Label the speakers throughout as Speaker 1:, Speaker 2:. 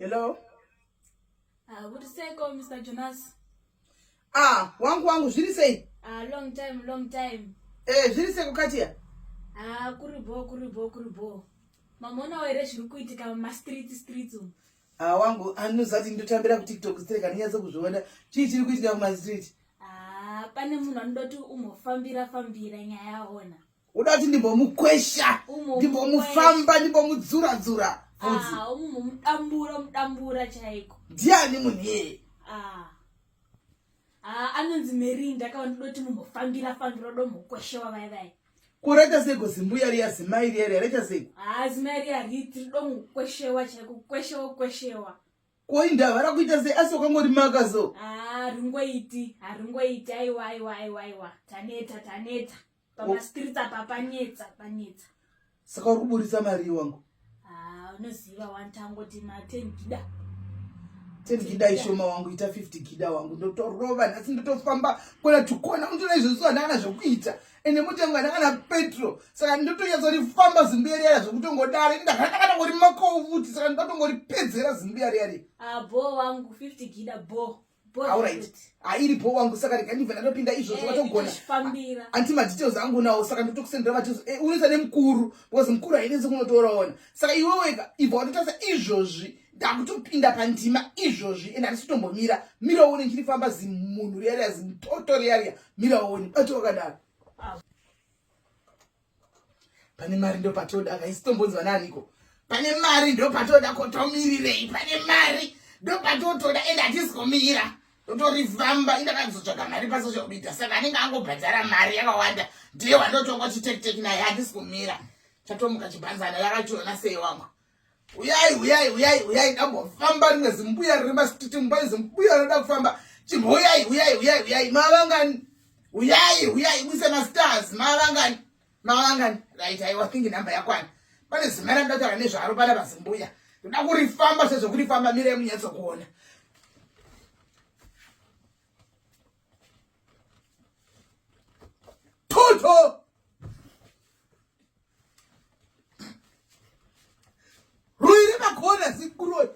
Speaker 1: Hello?
Speaker 2: What do you say, Mr. Jonas?
Speaker 1: Wangu, zviri sei?
Speaker 2: Long time.
Speaker 1: Zviri sei kukatia?
Speaker 2: Kuribo. Mamona waire zviri kuitika mumastreets umu.
Speaker 1: Wangu, anozati ndotambira kuTikTok streka ndinyaso kuzviona. Chii chiri kuitika kumastreet?
Speaker 2: Pane munhu anodoti umofambira nyaya yaona.
Speaker 1: Uda kuti ndimbomukwesha, ndimbomufamba, ndimbomudzura.
Speaker 2: Mudambura chaiko.
Speaker 1: Ndiani munhu iyeye?
Speaker 2: Anonzi Mary ndakaona ndoti mumofambira domukweshewa vai.
Speaker 1: Kureta seko zimbuya riya zimai riya reta seko.
Speaker 2: Zimai riya riti domukweshewa chaiko, kweshewa.
Speaker 1: Koindavara kuita sei asi wakangori makazo.
Speaker 2: Ringoiti aiwa. Taneta. Pamastreets apa panetsa.
Speaker 1: Saka uri kuburisa mari wangu.
Speaker 2: Unoziva wantangoti 10 gida.
Speaker 1: 10 gida ishoma wangu ita 50 gida wangu ndotorova nhasi ndotofamba kona tukona undona izvo ndana zvokuita ende mutengo ndakana petro saka ndotonyatsorifamba zimbuya riya zvokutongodare ndakangori makou futi saka ndakatongoripedzera zimbuya riya
Speaker 2: bo wangu 50 gida bo
Speaker 1: alright iri bo wangu saka rekanibva ndatopinda izvo zvatogona anti madetails angu nawo saka ndotokusendera madetails unoisa nemukuru because mukuru hainese kunotoraona saka iwe wega ibva watotasa izvozvi ndakutopinda pandima izvozvi ende handisi kutombomira mira uone nchirifamba zimunhu riya zimtoto riya mira uone bati wakadaro pane mari ndo patoda akaisitombonzwa naniko pane mari ndo patoda kotomirirei pane mari ndo patotoda ende hatisi kumira ndotorifamba indakazotsvaga mari pasocial media saka anenge angobhadhara mari yakawanda ndiye wandotonga chitekiteki naye handisi kumira chatomuka chibhanzana yakachiona sei wangu uyai ndambofamba rimwe zimbuya riri mastreet mbai zimbuya rinoda kufamba chimbo uyai mavangani uyai mwise mastars mavangani right aiwa thingi namba yakwana pane zimara ndataura nezvaro pana pazimbuya ndoda kurifamba sezvokurifamba mire munyatsokuona toto ruiri makona zikuroi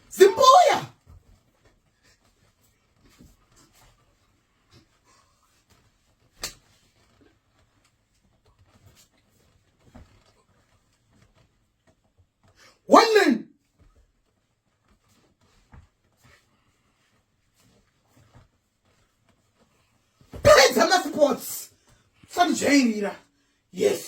Speaker 1: zimbuya one name play some sports sanjairira yes